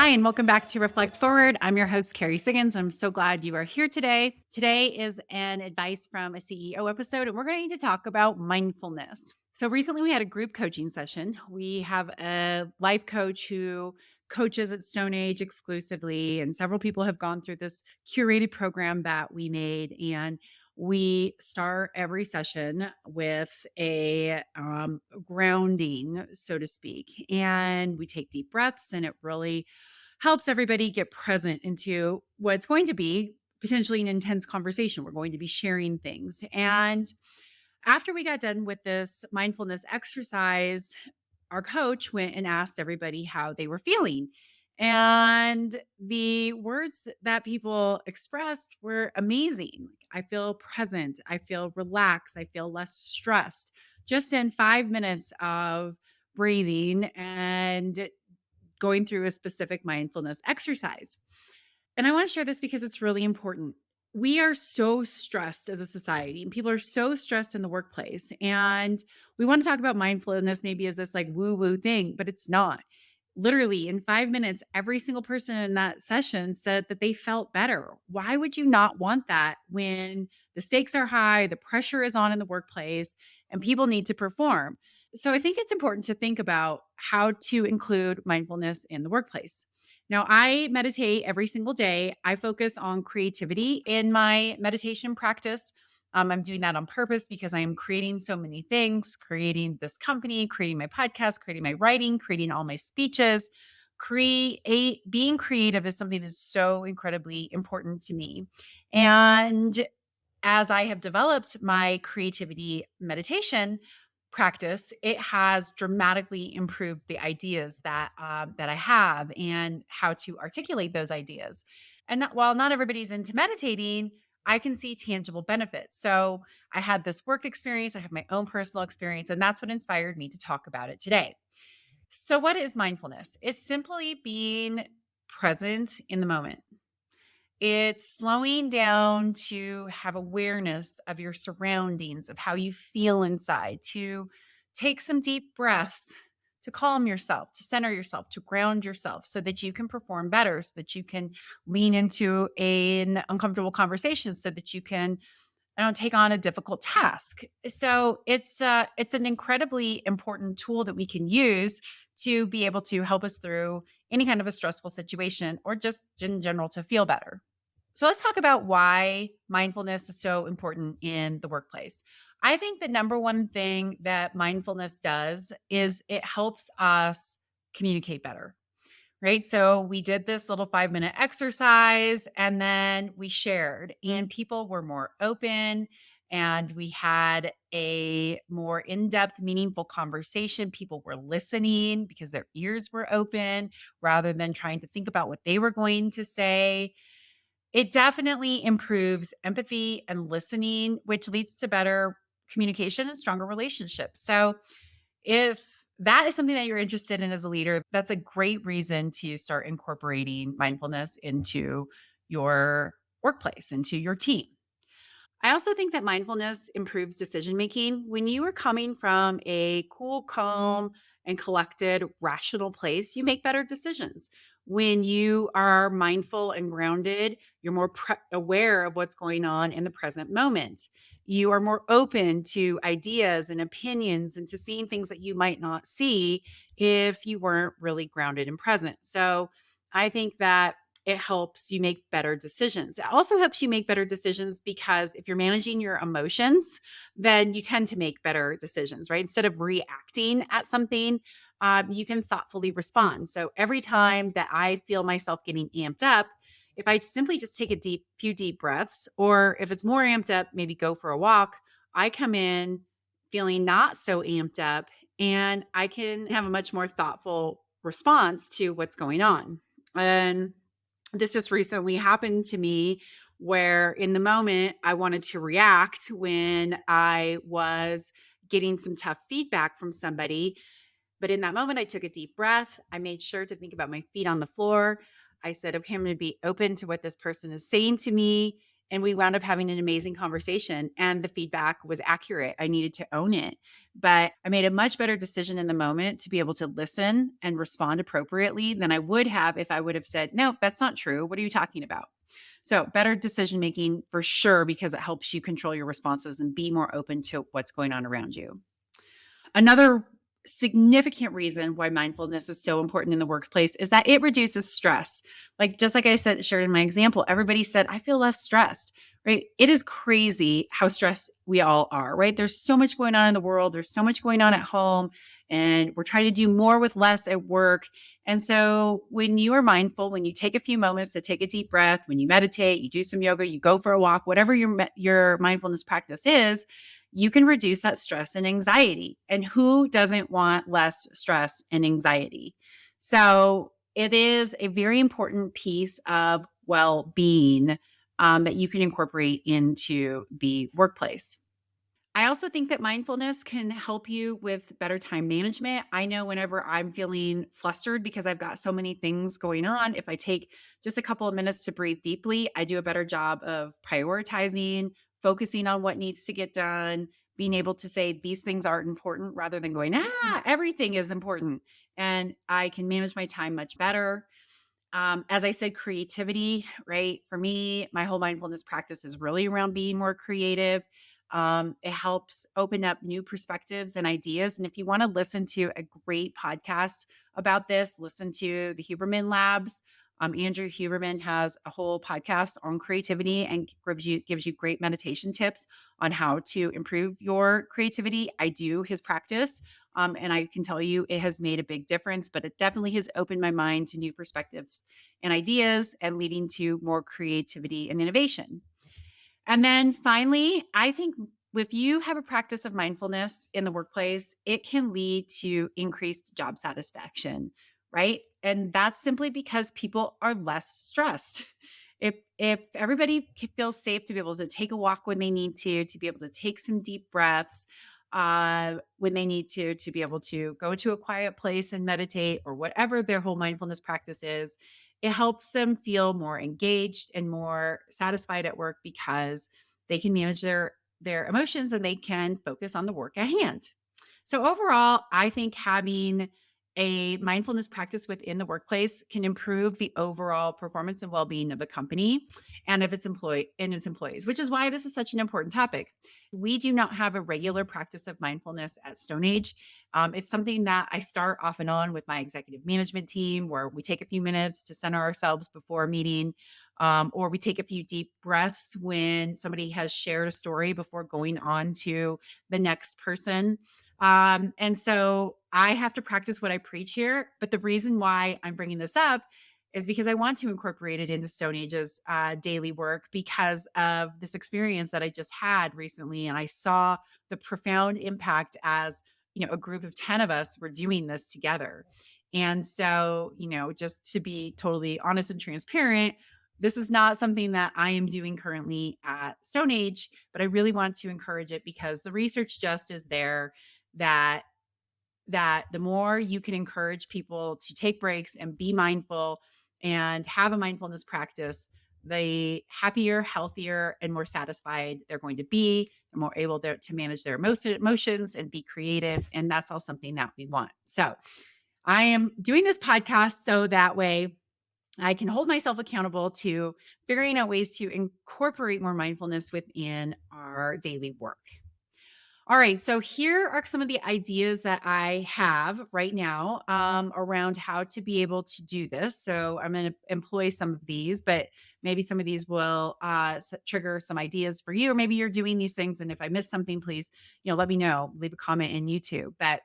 Hi, and welcome back to Reflect Forward. I'm your host, Carrie Siggins. I'm so glad you are here today. Today is an advice from a CEO episode, and we're going to talk about mindfulness. So, recently we had a group coaching session. We have a life coach who coaches at Stone Age exclusively, and several people have gone through this curated program that we made. And we start every session with a grounding, so to speak. And we take deep breaths, and it really helps everybody get present into what's going to be potentially an intense conversation. We're going to be sharing things. And after we got done with this mindfulness exercise, our coach went and asked everybody how they were feeling. And the words that people expressed were amazing. I feel present. I feel relaxed. I feel less stressed just in 5 minutes of breathing and going through a specific mindfulness exercise. And I want to share this because it's really important. We are so stressed as a society, and people are so stressed in the workplace. And we want to talk about mindfulness maybe as this like woo woo thing, but it's not. Literally, in 5 minutes, every single person in that session said that they felt better. Why would you not want that when the stakes are high, the pressure is on in the workplace, and people need to perform? So I think it's important to think about how to include mindfulness in the workplace. Now, I meditate every single day. I focus on creativity in my meditation practice. I'm doing that on purpose because I am creating so many things, creating this company, creating my podcast, creating my writing, creating all my speeches. Being creative is something that's so incredibly important to me. And as I have developed my creativity meditation practice, it has dramatically improved the ideas that I have and how to articulate those ideas. And while not everybody's into meditating, I can see tangible benefits. So I had this work experience, I have my own personal experience, and that's what inspired me to talk about it today. So, what is mindfulness? It's simply being present in the moment. It's slowing down to have awareness of your surroundings, of how you feel inside, to take some deep breaths, to calm yourself, to center yourself, to ground yourself so that you can perform better, so that you can lean into an uncomfortable conversation, so that you can take on a difficult task. So it's an incredibly important tool that we can use to be able to help us through any kind of a stressful situation or just in general to feel better. So let's talk about why mindfulness is so important in the workplace. I think the number one thing that mindfulness does is it helps us communicate better, right? So we did this little 5 minute exercise and then we shared, and people were more open and we had a more in depth, meaningful conversation. People were listening because their ears were open rather than trying to think about what they were going to say. It definitely improves empathy and listening, which leads to better communication and stronger relationships. So, if that is something that you're interested in as a leader, that's a great reason to start incorporating mindfulness into your workplace, into your team. I also think that mindfulness improves decision making. When you are coming from a cool, calm, and collected, rational place, you make better decisions. When you are mindful and grounded, you're more aware of what's going on in the present moment. You are more open to ideas and opinions and to seeing things that you might not see if you weren't really grounded and present. So I think that it helps you make better decisions. It also helps you make better decisions because if you're managing your emotions, then you tend to make better decisions, right? Instead of reacting at something, you can thoughtfully respond. So every time that I feel myself getting amped up, if I simply just take a few deep breaths, or if it's more amped up, maybe go for a walk, I come in feeling not so amped up and I can have a much more thoughtful response to what's going on. And this just recently happened to me where in the moment I wanted to react when I was getting some tough feedback from somebody. But in that moment, I took a deep breath. I made sure to think about my feet on the floor. I said, okay, I'm going to be open to what this person is saying to me. And we wound up having an amazing conversation, and the feedback was accurate. I needed to own it. But I made a much better decision in the moment to be able to listen and respond appropriately than I would have if I would have said, "No, that's not true. What are you talking about?" So, better decision making for sure, because it helps you control your responses and be more open to what's going on around you. Another significant reason why mindfulness is so important in the workplace is that it reduces stress. Like, just like I said, shared in my example, everybody said, I feel less stressed, right? It is crazy how stressed we all are, right? There's so much going on in the world, there's so much going on at home, and we're trying to do more with less at work. And so, when you are mindful, when you take a few moments to take a deep breath, when you meditate, you do some yoga, you go for a walk, whatever your mindfulness practice is, you can reduce that stress and anxiety. And who doesn't want less stress and anxiety? So it is a very important piece of well being that you can incorporate into the workplace. I also think that mindfulness can help you with better time management. I know whenever I'm feeling flustered because I've got so many things going on, if I take just a couple of minutes to breathe deeply, I do a better job of prioritizing, focusing on what needs to get done, being able to say these things aren't important rather than going, everything is important. And I can manage my time much better. As I said, creativity, right? For me, my whole mindfulness practice is really around being more creative. It helps open up new perspectives and ideas. And if you want to listen to a great podcast about this, listen to the Huberman Labs. Andrew Huberman has a whole podcast on creativity and gives you great meditation tips on how to improve your creativity. I do his practice. And I can tell you it has made a big difference, but it definitely has opened my mind to new perspectives and ideas and leading to more creativity and innovation. And then finally, I think if you have a practice of mindfulness in the workplace, it can lead to increased job satisfaction, right? And that's simply because people are less stressed. If everybody feels safe to be able to take a walk when they need to be able to take some deep breaths when they need to be able to go to a quiet place and meditate or whatever their whole mindfulness practice is, it helps them feel more engaged and more satisfied at work because they can manage their emotions and they can focus on the work at hand. So overall, I think having a mindfulness practice within the workplace can improve the overall performance and well-being of a company and of its employees, which is why this is such an important topic. We do not have a regular practice of mindfulness at Stone Age. It's something that I start off and on with my executive management team, where we take a few minutes to center ourselves before a meeting, or we take a few deep breaths when somebody has shared a story before going on to the next person. And so I have to practice what I preach here. But the reason why I'm bringing this up is because I want to incorporate it into Stone Age's daily work because of this experience that I just had recently. And I saw the profound impact as, a group of 10 of us were doing this together. And so, just to be totally honest and transparent, this is not something that I am doing currently at Stone Age, but I really want to encourage it because the research just is there that the more you can encourage people to take breaks and be mindful and have a mindfulness practice, the happier, healthier, and more satisfied they're going to be. They're more able to manage their emotions and be creative. And that's all something that we want. So I am doing this podcast so that way I can hold myself accountable to figuring out ways to incorporate more mindfulness within our daily work. All right. So here are some of the ideas that I have right now around how to be able to do this. So I'm going to employ some of these, but maybe some of these will trigger some ideas for you, or maybe you're doing these things. And if I miss something, please, let me know. Leave a comment in YouTube. But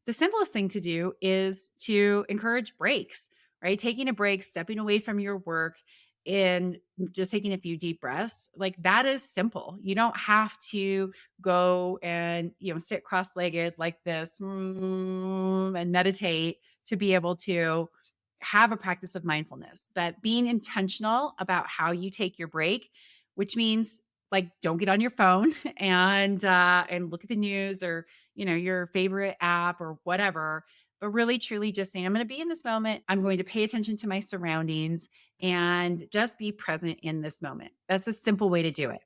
the simplest thing to do is to encourage breaks, right? Taking a break, stepping away from your work, and just taking a few deep breaths. Like that is simple. You don't have to go and sit cross-legged like this and meditate to be able to have a practice of mindfulness, but being intentional about how you take your break, which means like don't get on your phone and look at the news or your favorite app or whatever. but really truly just saying, I'm going to be in this moment. I'm going to pay attention to my surroundings and just be present in this moment. That's a simple way to do it.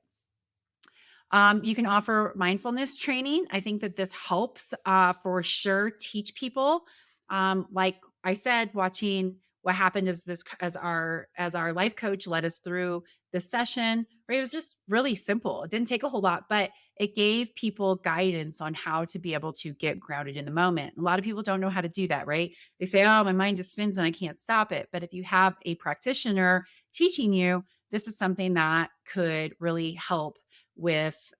You can offer mindfulness training. I think that this helps for sure teach people. Like I said, watching what happened as our life coach led us through the session. Right, it was just really simple. It didn't take a whole lot, but it gave people guidance on how to be able to get grounded in the moment. A lot of people don't know how to do that. Right, they say, "Oh, my mind just spins and I can't stop it." But if you have a practitioner teaching you, this is something that could really help with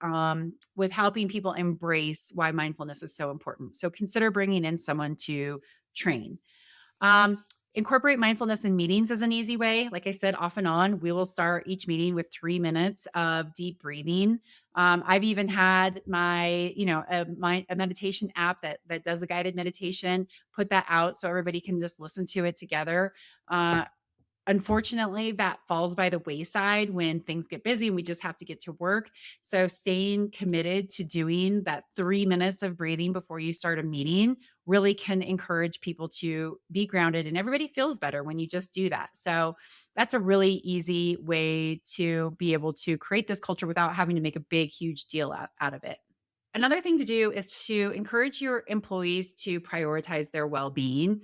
helping people embrace why mindfulness is so important. So consider bringing in someone to train. Um, Incorporate mindfulness in meetings is an easy way. Like I said, off and on, we will start each meeting with 3 minutes of deep breathing. I've even had a meditation app that does a guided meditation. Put that out so everybody can just listen to it together. Unfortunately, that falls by the wayside when things get busy and we just have to get to work. So, staying committed to doing that 3 minutes of breathing before you start a meeting really can encourage people to be grounded, and everybody feels better when you just do that. So, that's a really easy way to be able to create this culture without having to make a big, huge deal out of it. Another thing to do is to encourage your employees to prioritize their well being.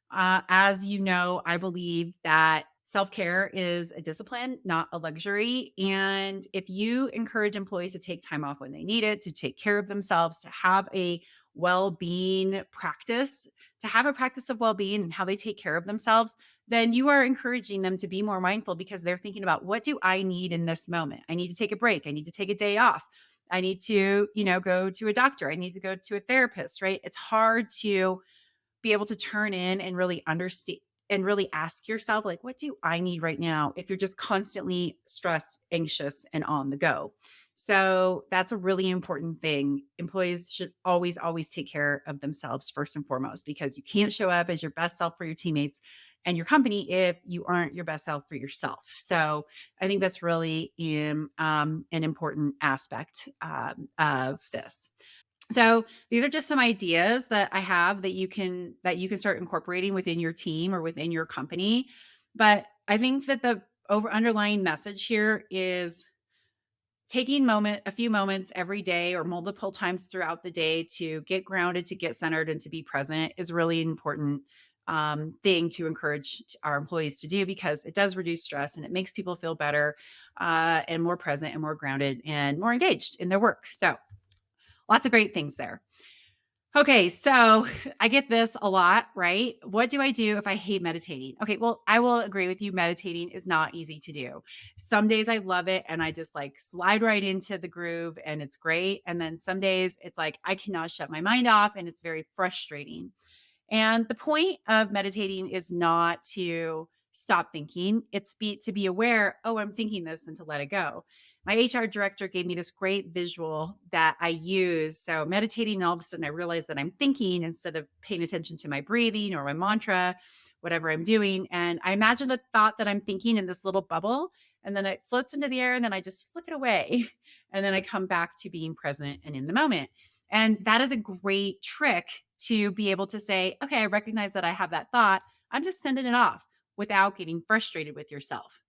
As you know, I believe that self care is a discipline, not a luxury. And if you encourage employees to take time off when they need it, to take care of themselves, to have a well being practice, to have a practice of well being and how they take care of themselves, then you are encouraging them to be more mindful because they're thinking about, what do I need in this moment? I need to take a break. I need to take a day off. I need to, go to a doctor. I need to go to a therapist, right? It's hard to be able to turn in and really understand and really ask yourself, like, what do I need right now, if you're just constantly stressed, anxious, and on the go. So that's a really important thing. Employees should always, always take care of themselves first and foremost, because you can't show up as your best self for your teammates and your company if you aren't your best self for yourself. So I think that's really an important aspect of this. So these are just some ideas that I have that you can start incorporating within your team or within your company. But I think that the underlying message here is taking a few moments every day or multiple times throughout the day to get grounded, to get centered, and to be present is really important thing to encourage our employees to do, because it does reduce stress and it makes people feel better and more present and more grounded and more engaged in their work. So lots of great things there. Okay, so I get this a lot, right? What do I do if I hate meditating? Okay, well, I will agree with you. Meditating is not easy to do. Some days I love it and I just like slide right into the groove and it's great. And then some days it's like I cannot shut my mind off and it's very frustrating. And the point of meditating is not to stop thinking, it's to be aware, oh, I'm thinking this, and to let it go. My HR director gave me this great visual that I use. So meditating, and all of a sudden I realize that I'm thinking instead of paying attention to my breathing or my mantra, whatever I'm doing. And I imagine the thought that I'm thinking in this little bubble, and then it floats into the air, and then I just flick it away. And then I come back to being present and in the moment. And that is a great trick to be able to say, okay, I recognize that I have that thought. I'm just sending it off without getting frustrated with yourself.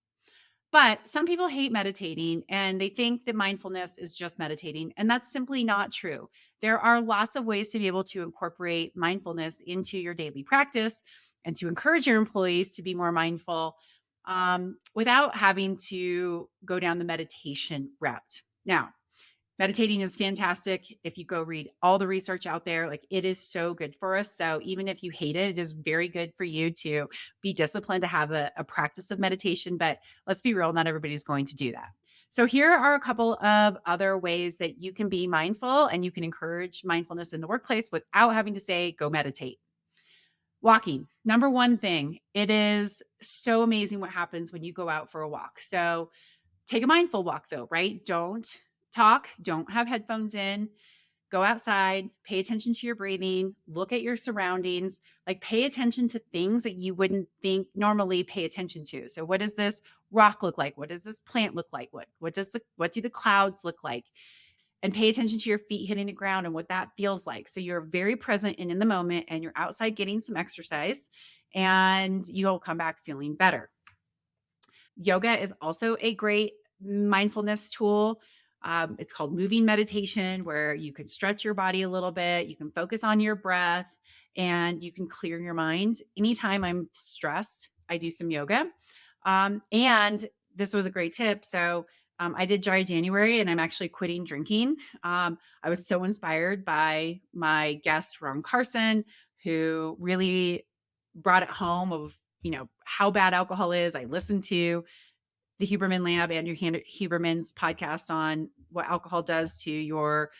But some people hate meditating and they think that mindfulness is just meditating. And that's simply not true. There are lots of ways to be able to incorporate mindfulness into your daily practice and to encourage your employees to be more mindful without having to go down the meditation route. Now, meditating is fantastic. If you go read all the research out there, like, it is so good for us. So even if you hate it, it is very good for you to be disciplined to have a practice of meditation. But let's be real, not everybody's going to do that. So here are a couple of other ways that you can be mindful and you can encourage mindfulness in the workplace without having to say, go meditate. Walking, number one thing. It is so amazing what happens when you go out for a walk. So take a mindful walk though, right? Don't talk, don't have headphones in, go outside, pay attention to your breathing, look at your surroundings, like pay attention to things that you wouldn't think normally pay attention to. So what does this rock look like? What does this plant look like? What do the clouds look like? and pay attention to your feet hitting the ground and what that feels like. So you're very present and in the moment, and you're outside getting some exercise, and you'll come back feeling better. Yoga is also a great mindfulness tool. It's called moving meditation, where you can stretch your body a little bit, you can focus on your breath, and you can clear your mind. Anytime I'm stressed, I do some yoga. And this was a great tip. So I did dry January, and I'm actually quitting drinking. I was so inspired by my guest, Ron Carson, who really brought it home of, how bad alcohol is. I listened to the Huberman Lab, Andrew Huberman's podcast on what alcohol does to your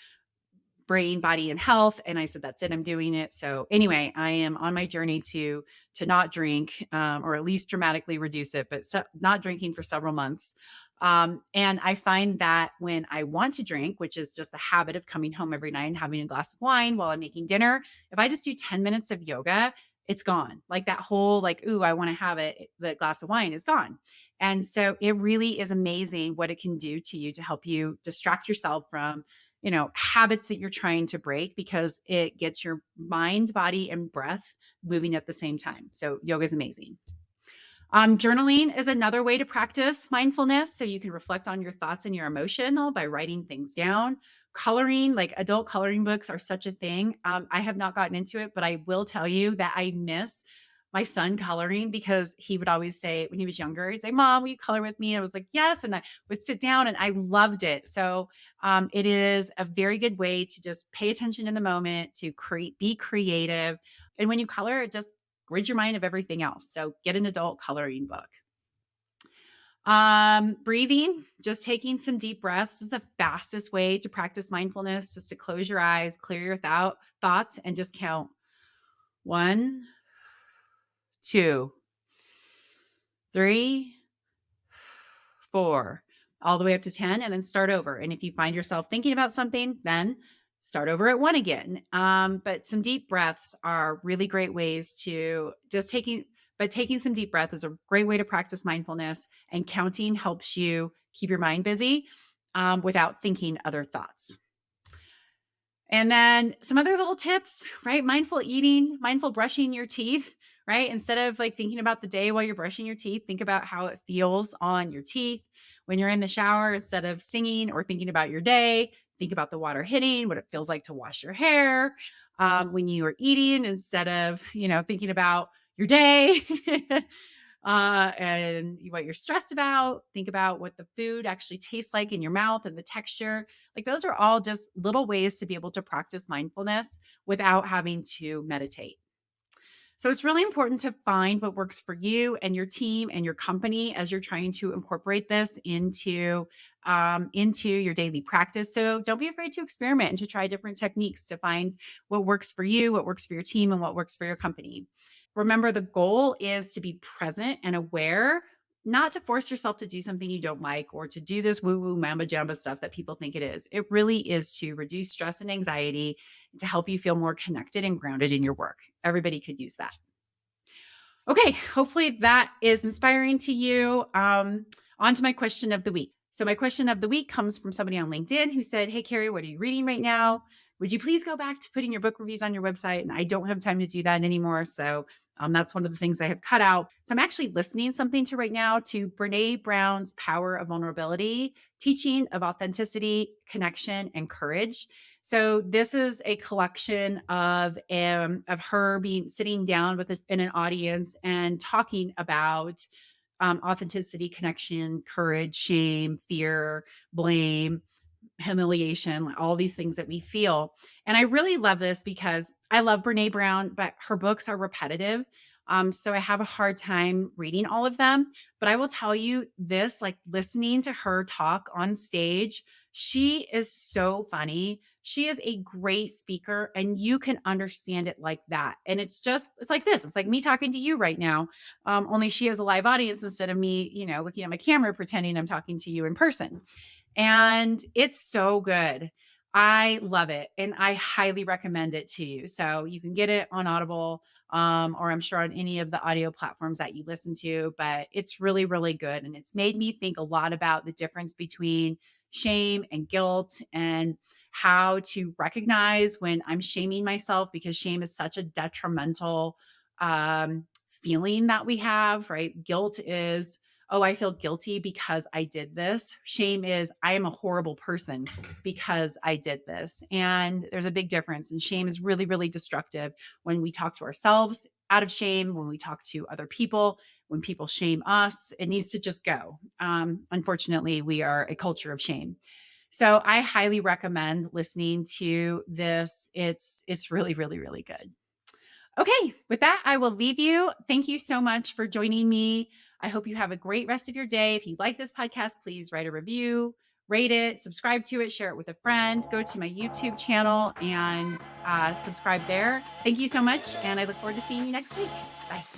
brain, body, and health. And I said, that's it, I'm doing it. So anyway, I am on my journey to not drink, or at least dramatically reduce it, but not drinking for several months. And I find that when I want to drink, which is just the habit of coming home every night and having a glass of wine while I'm making dinner, if I just do 10 minutes of yoga, it's gone. Like that whole, like, ooh, I want to have it, the glass of wine is gone. And so it really is amazing what it can do to you to help you distract yourself from, habits that you're trying to break, because it gets your mind, body, and breath moving at the same time. So yoga is amazing. Journaling is another way to practice mindfulness. So you can reflect on your thoughts and your emotional by writing things down. Coloring, like adult coloring books, are such a thing. I have not gotten into it, but I will tell you that I miss my son coloring, because he would always say when he was younger, he'd say, Mom, will you color with me? I was like, yes. And I would sit down, and I loved it. So it is a very good way to just pay attention in the moment, to be creative. And when you color, it just rid your mind of everything else. So get an adult coloring book. Breathing, just taking some deep breaths is the fastest way to practice mindfulness, just to close your eyes, clear your thoughts, and just count 1, 2, 3, 4, all the way up to 10, and then start over. And if you find yourself thinking about something, then start over at 1 again. But some deep breaths are really great ways to taking some deep breath is a great way to practice mindfulness, and counting helps you keep your mind busy, without thinking other thoughts. And then some other little tips, right? Mindful eating, mindful brushing your teeth, right? Instead of like thinking about the day while you're brushing your teeth, think about how it feels on your teeth. When you're in the shower, instead of singing or thinking about your day, think about the water hitting, what it feels like to wash your hair. When you are eating, instead of, thinking about your day, and what you're stressed about, think about what the food actually tastes like in your mouth and the texture. Like those are all just little ways to be able to practice mindfulness without having to meditate. So it's really important to find what works for you and your team and your company as you're trying to incorporate this into your daily practice. So don't be afraid to experiment and to try different techniques to find what works for you, what works for your team, and what works for your company. Remember, the goal is to be present and aware, not to force yourself to do something you don't like or to do this woo woo mamba jamba stuff that people think it is. It really is to reduce stress and anxiety, to help you feel more connected and grounded in your work. Everybody could use that. Okay, hopefully that is inspiring to you. On to my question of the week. So my question of the week comes from somebody on LinkedIn who said, hey, Carrie, what are you reading right now? Would you please go back to putting your book reviews on your website? And I don't have time to do that anymore. So that's one of the things I have cut out. So I'm actually listening something to right now to Brene Brown's Power of Vulnerability, Teaching of Authenticity, Connection, and Courage. So this is a collection of her sitting down in an audience and talking about authenticity, connection, courage, shame, fear, blame, humiliation, all these things that we feel. And I really love this because I love Brene Brown, but her books are repetitive. So I have a hard time reading all of them. But I will tell you this, like listening to her talk on stage, she is so funny. She is a great speaker, and you can understand it like that. And it's like this. It's like me talking to you right now. Only she has a live audience instead of me, looking at my camera, pretending I'm talking to you in person. And it's so good. I love it. And I highly recommend it to you. So you can get it on Audible, or I'm sure on any of the audio platforms that you listen to, but it's really, really good. And it's made me think a lot about the difference between shame and guilt, and how to recognize when I'm shaming myself, because shame is such a detrimental feeling that we have, right? Guilt is, oh, I feel guilty because I did this. Shame is, I am a horrible person because I did this. And there's a big difference. And shame is really, really destructive when we talk to ourselves out of shame, when we talk to other people, when people shame us. It needs to just go. Unfortunately, we are a culture of shame. So I highly recommend listening to this. It's really, really, really good. Okay, with that, I will leave you. Thank you so much for joining me. I hope you have a great rest of your day. If you like this podcast, please write a review, rate it, subscribe to it, share it with a friend. Go to my YouTube channel and subscribe there. Thank you so much. And I look forward to seeing you next week. Bye.